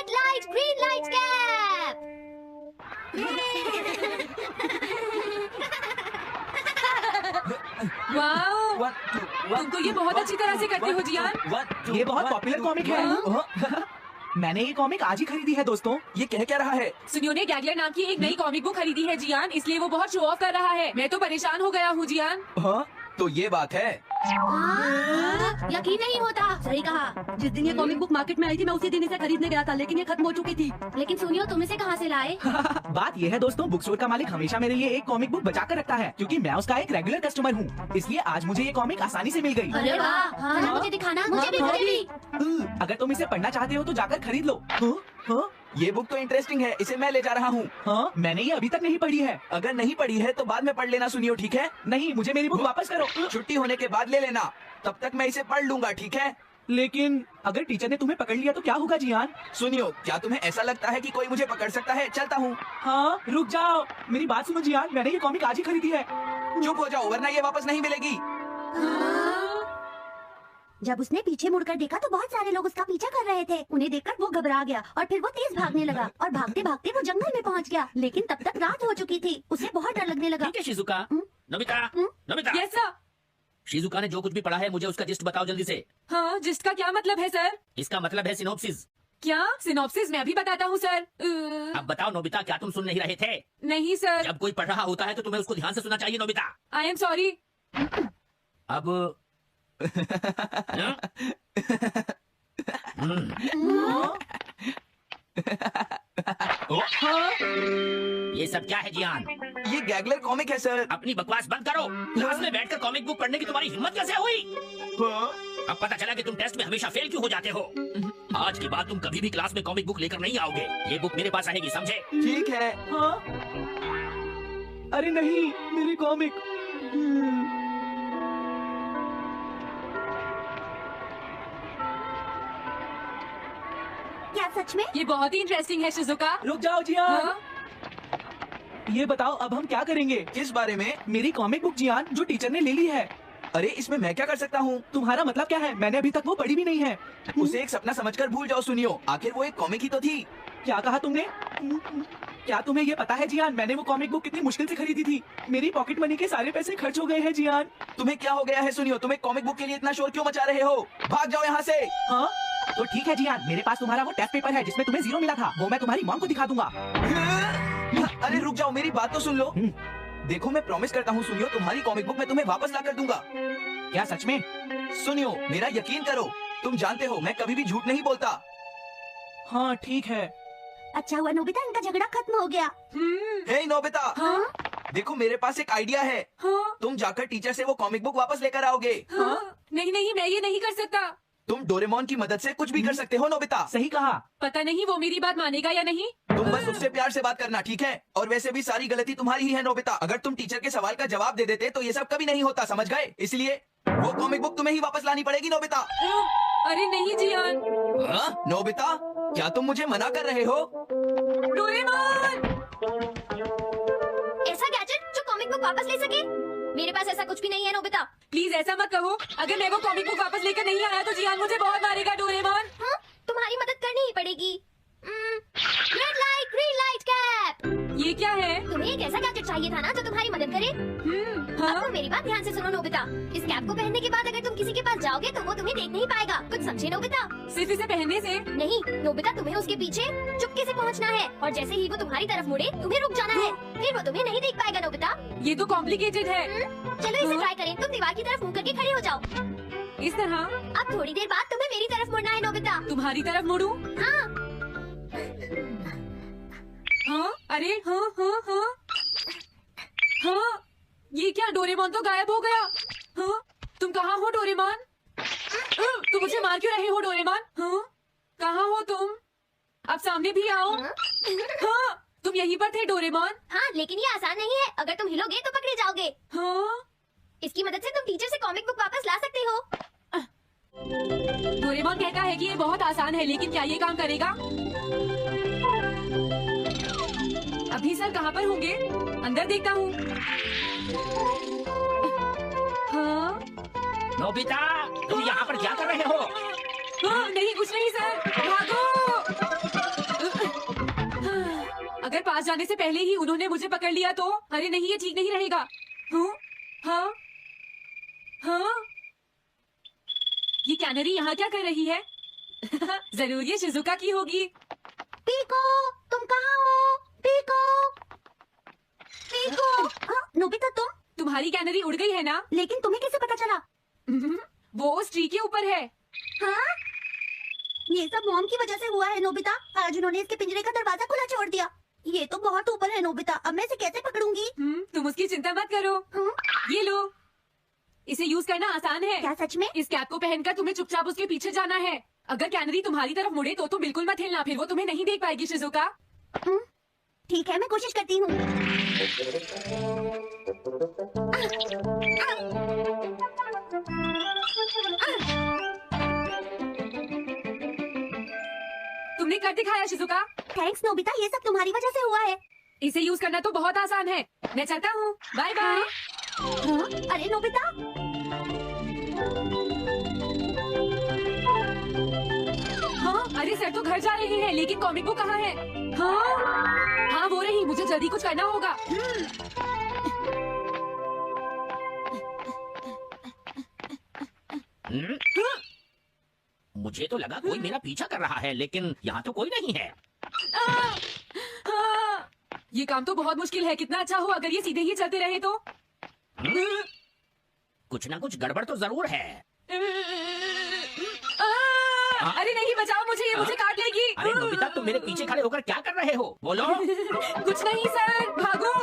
Red light green light cap. Wow, तुम तो ये बहुत अच्छी तरह से करते हो जियान। ये बहुत पॉपुलर कॉमिक है। मैंने ये कॉमिक आज ही खरीदी है दोस्तों। ये कह क्या रहा है? सुनियो ने गैगलर नाम की एक नई कॉमिक बुक खरीदी है जियान, इसलिए वो बहुत शो ऑफ कर रहा है। मैं तो परेशान हो गया हूँ जियान। हाँ, तो ये बात है। यकीन नहीं होता। सही कहा। जिस दिन ये कॉमिक बुक मार्केट में आई थी मैं उसी दिन इसे खरीदने गया था, लेकिन ये खत्म हो चुकी थी। लेकिन सुनियो, तुम इसे कहाँ से लाए? बात ये है दोस्तों, बुक स्टोर का मालिक हमेशा मेरे लिए एक कॉमिक बुक बचा कर रखता है, क्योंकि मैं उसका एक रेगुलर कस्टमर हूँ। इसलिए आज मुझे ये कॉमिक आसानी से मिल गई। अरे वाह, हाँ, मुझे दिखाना। मुझे भी। अगर तुम इसे पढ़ना चाहते हो तो जाकर खरीद लो। ये बुक तो इंटरेस्टिंग है, इसे मैं ले जा रहा हूँ। हाँ, मैंने ये अभी तक नहीं पढ़ी है। अगर नहीं पढ़ी है तो बाद में पढ़ लेना सुनियो, ठीक है? नहीं, मुझे मेरी बुक वापस करो। छुट्टी होने के बाद ले लेना, तब तक मैं इसे पढ़ लूंगा, ठीक है? लेकिन अगर टीचर ने तुम्हें पकड़ लिया तो क्या होगा जियान? सुनियो, क्या तुम्हें ऐसा लगता है कि कोई मुझे पकड़ सकता है? चलता हूँ। हाँ, रुक जाओ, मेरी बात सुनो जियान, मैंने ये कॉमिक आज ही खरीदी है। चुप हो जाओ, वरना ये वापस नहीं मिलेगी। जब उसने पीछे मुड़कर देखा तो बहुत सारे लोग उसका पीछा कर रहे थे। उन्हें देखकर वो घबरा गया और फिर वो तेज भागने लगा और भागते भागते वो जंगल में पहुंच गया। लेकिन तब तक रात हो चुकी थी। उसे बहुत डर लगने लगा। ठीक है Shizuka. Nobita. Yes sir. Shizuka ने जो कुछ भी पढ़ा है मुझे उसका जिस्ट बताओ जल्दी से। हाँ, जिस्ट का क्या मतलब है सर? इसका मतलब है सिनॉप्सिस। क्या सिनॉप्सिस? मैं भी बताता हूँ सर। अब बताओ नोबिता, क्या तुम सुन नहीं रहे थे? नहीं सर। जब कोई पढ़ रहा होता है तो तुम्हें उसको ध्यान से सुनना चाहिए नोबिता। I am sorry. अब ये सब क्या है जियान? ये गैगलर कॉमिक है सर। अपनी बकवास बंद करो। क्लास में बैठकर कॉमिक बुक पढ़ने की तुम्हारी हिम्मत कैसे हुई? अब पता चला कि तुम टेस्ट में हमेशा फेल क्यों हो जाते हो। आज के बाद तुम कभी भी क्लास में कॉमिक बुक लेकर नहीं आओगे। ये बुक मेरे पास रहेगी, समझे? ठीक है। हाँ? अरे नहीं, मेरी कॉमिक। क्या सच में? ये बहुत ही इंटरेस्टिंग है शिजुका। रुक जाओ जियान। हाँ? ये बताओ अब हम क्या करेंगे? किस बारे में? मेरी कॉमिक बुक जियान, जो टीचर ने ले ली है। अरे इसमें मैं क्या कर सकता हूँ? तुम्हारा मतलब क्या है? मैंने अभी तक वो पढ़ी भी नहीं है। उसे एक सपना समझकर भूल जाओ सुनियो, आखिर वो एक कॉमिक ही तो थी। क्या कहा तुमने? क्या तुम्हें ये पता है जियान, मैंने वो कॉमिक बुक कितनी मुश्किल से खरीदी थी। मेरी पॉकेट मनी के सारे पैसे खर्च हो गए हैं जियान। तुम्हें क्या हो गया है सुनियो? तुम एक कॉमिक बुक के लिए इतना शोर क्यों मचा रहे हो? भाग जाओ यहाँ से। हाँ? तो ठीक है जियान, मेरे पास तुम्हारा वो टेस्ट पेपर है जिसमें तुम्हें 0 मिला था। वो मैं तुम्हारी मॉम को दिखा दूंगा। अरे रुक जाओ, मेरी बात तो सुन लो। देखो मैं प्रॉमिस करता हूँ सुनियो, तुम्हारी कॉमिक बुक मैं तुम्हें वापस ला कर दूंगा। क्या सच में? सुनियो, मेरा यकीन करो, तुम जानते हो मैं कभी भी झूठ नहीं बोलता। हाँ ठीक है। अच्छा हुआ नोबिता, इनका झगड़ा खत्म हो गया। हे नोबिता, हाँ? देखो मेरे पास एक आइडिया है। हाँ? तुम जाकर टीचर से वो कॉमिक बुक वापस लेकर आओगे। हाँ? नहीं नहीं, मैं ये नहीं कर सकता। तुम डोरेमोन की मदद से कुछ भी कर सकते हो नोबिता। सही कहा। पता नहीं वो मेरी बात मानेगा या नहीं। तुम बस उससे प्यार से बात करना, ठीक है? और वैसे भी सारी गलती तुम्हारी ही है नोबिता। अगर तुम टीचर के सवाल का जवाब दे देते तो ये सब कभी नहीं होता, समझ गए? इसलिए वो कॉमिक बुक तुम्हें ही वापस लानी पड़ेगी नोबिता। अरे नहीं जियान। हाँ? नोबिता, क्या तुम मुझे मना कर रहे हो? डोरेमोन! ऐसा गैजेट जो कॉमिक बुक वापस ले सके? मेरे पास ऐसा कुछ भी नहीं है नोबिता। प्लीज ऐसा मत कहो। अगर मैं वो कॉमिक बुक वापस लेकर नहीं आया तो जियान मुझे बहुत मारेगा डोरेमोन। हाँ? तुम्हारी मदद करनी ही पड़ेगी। Red light green light cap. ये क्या है? तुम्हें एक ऐसा गैजेट चाहिए था ना जो तुम्हारी मदद करे। हाँ? अब तो मेरी बात ध्यान से सुनो नोबिता। इस कैप को पहनने के बाद अगर तुम किसी के पास जाओगे तो वो तुम्हें देख नहीं पाएगा। कुछ समझे नोबिता? सिर्फ इसे पहनने से? नहीं नोबिता, तुम्हें उसके पीछे चुपके से पहुंचना है और जैसे ही वो तुम्हारी तरफ मुड़े तुम्हें रुक जाना है। फिर वो तुम्हें नहीं देख पाएगा नोबिता। ये तो कॉम्प्लिकेटेड है। चलो इसे ट्राई करें। तुम दीवार की तरफ मुंह करके खड़े हो जाओ। इस तरह? अब थोड़ी देर बाद तुम्हें मेरी तरफ मुड़ना है नोबिता। तुम्हारी तरफ मुड़ूं? हाँ। हाँ? अरे हाँ हाँ हाँ हाँ, ये क्या? डोरेमोन तो गायब हो गया। हाँ? तुम कहाँ हो डोरेमोन? तुम मुझे मार क्यों रहे हो डोरेमोन? हाँ? कहाँ हो तुम? अब सामने भी आओ। हाँ? तुम यहीं पर थे डोरेमोन? हाँ, लेकिन ये आसान नहीं है। अगर तुम हिलोगे तो पकड़े जाओगे। हाँ? इसकी मदद से तुम टीचर से कॉमिक बुक वापस ला सकते हो। डोरेमोन कहता है कि ये बहुत आसान है, लेकिन क्या ये काम करेगा? अभी सर कहाँ पर होंगे? अंदर देखता हूँ। हाँ? नोबिता, तुम यहाँ पर क्या कर रहे हो? हाँ, नहीं कुछ नहीं सर, भागो! जाने से पहले ही उन्होंने मुझे पकड़ लिया तो? अरे नहीं, ये ठीक नहीं रहेगा। हाँ, हाँ, ये कैनरी यहाँ क्या कर रही है? जरूर ये शिजुका की होगी। पीको, तुम कहाँ हो? Piko, Piko. हाँ, नोबिता तुम्हारी कैनरी उड़ गई है ना? लेकिन तुम्हें कैसे पता चला? वो उस ट्री के ऊपर है। हाँ? ये सब मॉम की वजह से हुआ है नोबिता। आज उन्होंने इसके पिंजरे का दरवाजा खुला छोड़ दिया। ये तो बहुत ऊपर है नोबिता, अब मैं इसे कैसे पकड़ूंगी? तुम उसकी चिंता मत करो। ये लो, इसे यूज करना आसान है। क्या सच में? इस कैप को पहनकर तुम्हें चुपचाप उसके पीछे जाना है। अगर कैनरी तुम्हारी तरफ मुड़े तो तुम बिल्कुल मत हिलना, फिर वो तुम्हें नहीं देख पाएगी शिजुका। ठीक है, मैं कोशिश करती हूँ। तुमने कर दिखाया शिजुका। थैंक्स नोबिता, ये सब तुम्हारी वजह से हुआ है। इसे यूज करना तो बहुत आसान है। मैं चलता हूँ, बाय बाय। हाँ? अरे नोबिता, हाँ, अरे सर तो घर जा रहे हैं, लेकिन कॉमिक बुक कहाँ है? हाँ, वो रही। मुझे जल्दी कुछ करना होगा। मुझे तो लगा कोई मेरा पीछा कर रहा है, लेकिन यहाँ तो कोई नहीं है। ये काम तो बहुत मुश्किल है। कितना अच्छा हो अगर ये सीधे ही चलते रहे तो। कुछ ना कुछ गड़बड़ तो जरूर है। अरे नहीं, बचाओ मुझे, ये मुझे काट लेगी। अरे नोबिता, तुम मेरे पीछे खड़े होकर क्या कर रहे हो? बोलो। कुछ नहीं सर, भागो।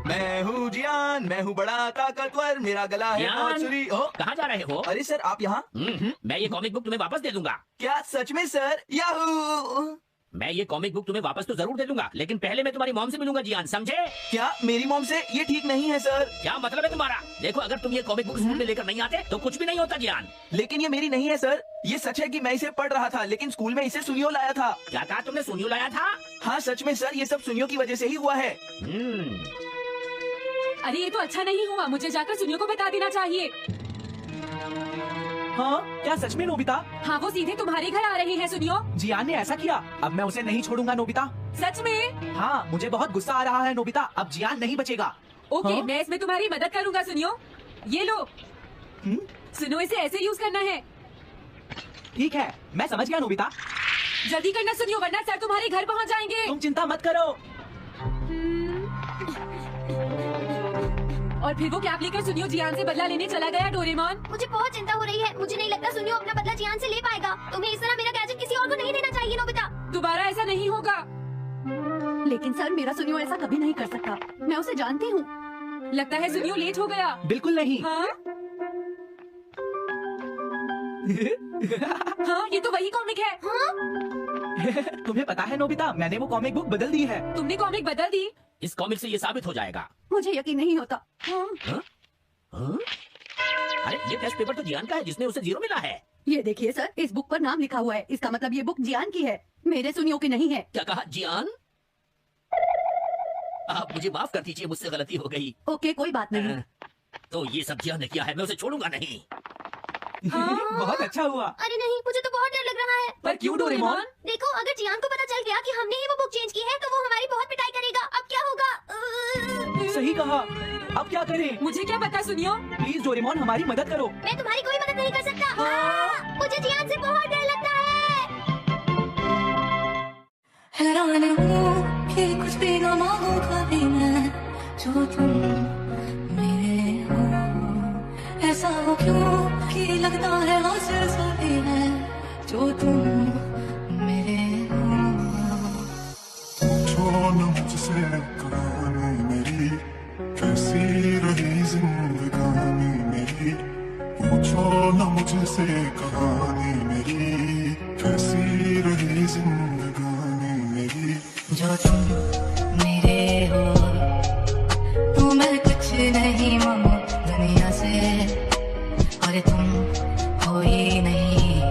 मैं हूँ जियान, मैं हूँ बड़ा ताकतवर, मेरा गला है जियान? बहुत छुरी। ओ, कहाँ जा रहे हो? अरे सर, आप यहाँ? मैं ये कॉमिक बुक तुम्हें वापस दे दूंगा। क्या सच में सर? याहू! मैं ये कॉमिक बुक तुम्हें वापस तो जरूर दे दूंगा, लेकिन पहले मैं तुम्हारी मॉम से मिलूंगा जियान, समझे? क्या मेरी मॉम से? ये ठीक नहीं है सर। क्या मतलब है तुम्हारा? देखो, अगर तुम ये कॉमिक बुक स्कूल में लेकर नहीं आते तो कुछ भी नहीं होता जियान। लेकिन ये मेरी नहीं है सर। ये सच है कि मैं इसे पढ़ रहा था, लेकिन स्कूल में इसे सुनियो लाया था। क्या कहा तुमने? सुनियो लाया था? हाँ सच में सर, ये सब सुनियो की वजह से ही हुआ है। अरे ये तो अच्छा नहीं हुआ, मुझे जाकर सुनियो को बता देना चाहिए। हाँ, क्या सच में नोबिता? हाँ, वो सीधे तुम्हारे घर आ रहे हैं सुनियो। जियान ने ऐसा किया? अब मैं उसे नहीं छोड़ूंगा नोबिता। सच में? हाँ, मुझे बहुत गुस्सा आ रहा है नोबिता, अब जियान नहीं बचेगा। ओके, हाँ? मैं इसमें तुम्हारी मदद करूंगा सुनियो। ये लो। सुनो, इसे ऐसे यूज करना है। ठीक है, मैं समझ गया नोबिता। जल्दी करना सुनियो, वरना सर तुम्हारे घर पहुंच जाएंगे। तुम चिंता मत करो। और फिर वो कैप लेकर सुनियो जियान से बदला लेने चला गया। डोरेमोन, मुझे बहुत चिंता हो रही है। मुझे नहीं लगता सुनियो अपना बदला जियान से ले पाएगा। तुम्हें इस तरह मेरा गैजेट किसी और को नहीं देना चाहिए नोबिता। दोबारा ऐसा नहीं होगा। लेकिन सर, मेरा सुनियो ऐसा कभी नहीं कर सकता। मैं उसे जानती हूँ। लगता है सुनियो लेट हो गया। बिल्कुल नहीं। हाँ? हाँ, ये तो वही कॉमिक है। तुम्हें पता है नोबिता, मैंने वो कॉमिक बुक बदल दी है। तुमने कॉमिक बदल दी? इस कॉमिक से ये साबित हो जाएगा। मुझे यकीन नहीं होता। हाँ? अरे ये टेस्ट पेपर तो जियान का है, जिसने उसे 0 मिला है। ये देखिए सर, इस बुक पर नाम लिखा हुआ है। इसका मतलब ये बुक जियान की है, मेरे सुनियो की नहीं है। क्या कहा? जियान? आप मुझे माफ कर दीजिए, मुझसे गलती हो गई। ओके, कोई बात नहीं। तो ये सब जियान ने किया है, मैं उसे छोड़ूंगा नहीं। बहुत अच्छा हुआ। अरे नहीं, मुझे तो बहुत डर लग रहा है। पर क्यों डोरेमोन? देखो, अगर जियान को पता चल गया कि हमने ही वो बुक चेंज की है तो वो हमारी बहुत पिटाई करेगा। अब क्या होगा? सही कहा। अब क्या करें? मुझे क्या पता सुनियो। प्लीज डोरेमोन, हमारी मदद करो। मैं तुम्हारी कोई मदद नहीं कर सकता। मुझे जियान से बहुत डर लगता है। हैरान हूँ कि कुछ भी ना मांगू कभी मैं, जो तुम मेरे हो। ऐसा हो क्यों कि लगता है हासिल सभी है, जो तुम मेरे हो। पूछो न मुझसे कहानी मेरी, कैसी रही जिंदगानी मेरी। पूछो न मुझसे कहानी मेरी, कैसी रही जिंदगानी मेरी। जो तुम मेरे हो, तो मैं कुछ नहीं मांगू दुनिया से। और तुम हो ही नहीं,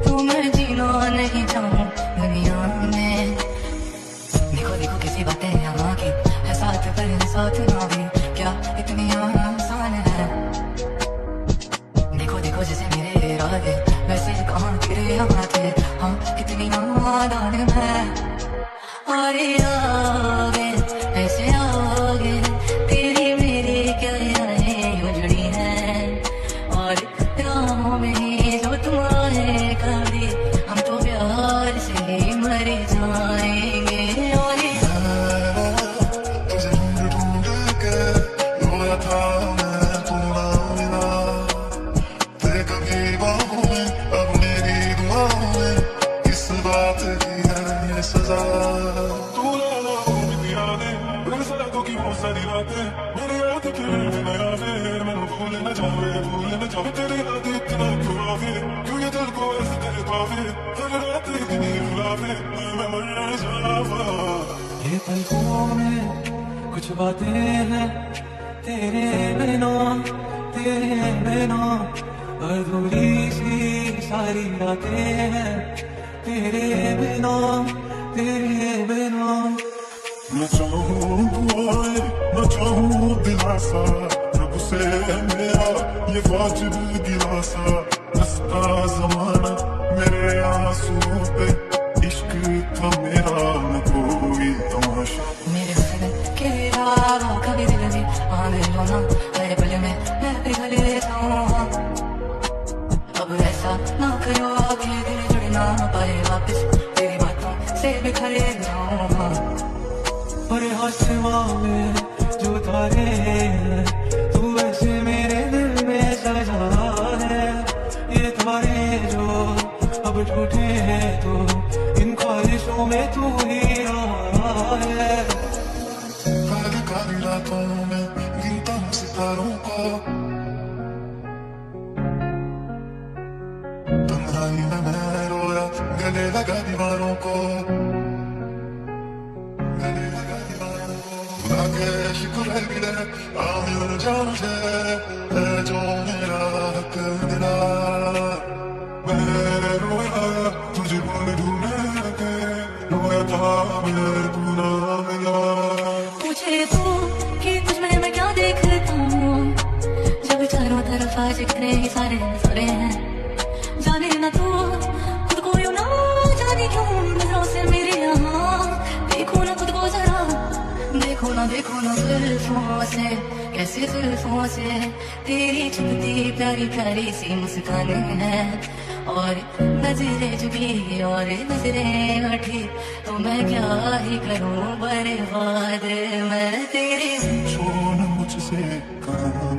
तो मैं जीना नहीं चाहूँ दुनिया में। देखो देखो कैसी बातें यहाँ की है, साथ पर साथ ना भी क्या इतनी आसान है। देखो देखो जैसे मेरे इरादे वैसे कहाँ तेरे यहाँ थे, हाँ कितनी नादान है। और आगे ऐसे आगे तेरी मेरी क्या यादें उजड़ी हैं और राहों में जो तुम आए कभी हम तो प्यार से ही मर जाएंगे और तुझे ढूंढ ढूंढ के रोया था मैं, तू ना मिला। तेरे कभी बाहों में, अब मेरी दुआओं में, इस बात की है ये सजा। तू लाला हो मेरी यादें, मेरे साथों की बहुत सारी रातें, मेरी याद फिर नया फिर मैंने भूल न जावे तेरी याद इतना क्यों आवे, क्यों ये दिल को ऐसे तेरे पावे, हर रात इतनी रुलावे, मैं मर जावा। ये पलकों में कुछ बातें हैं तेरे बिना अधूरी सी सारी रातें हैं तेरे बिना। न चाहूं दुआएं, न चाहूं दिलासा, रब से मेरा ये वाजिब गिलासा। हंसता जमाना मेरे आंसू पे, इश्क था मेरा न कोई तमाशा। मेरे हुस्न के अलावा कभी दिल में आने होना हर पल में मैं पिघल लेता हूँ। अब ऐसा ना करो आगे दिल जुड़ ना पाए वापस, तेरी बातों से बिखर जाऊँ। और आसमां में जो तारे हैं तू ऐसे मेरे दिल में सजा है। ये तारे जो अब टूटे हैं तो इन ख्वाहिशों में तू ही रहा है। काली काली रातों में गिनता हूँ सितारों को, तन्हाई में मैं रोया गले लगा दीवारों को, गले लगा दीवारों को। खुदा के शुक्र है गिले आमिर जान से है जो मेरा हक दिला। मैं रोया तुझे भूल ढूंढ के, रोया था मैं तू ना मिला। पूछे तू कि तुझ में मैं क्या देखता हूँ, जब चारों तरफ आज इतने सारे नजरे हैं। जाने ना तू खुद को यूं ना जाने क्यों नजरों से मेरे यहाँ देखो ना खुद को जरा, देखो ना जुल्फों से कैसे जुल्फों से तेरी चुभती प्यारी प्यारी सी मुस्कानें हैं। और नजरें झुकी और नजरें उठी तो मैं क्या ही करूं बर्बाद मैं तेरे। छोड़ मुझसे कहाँ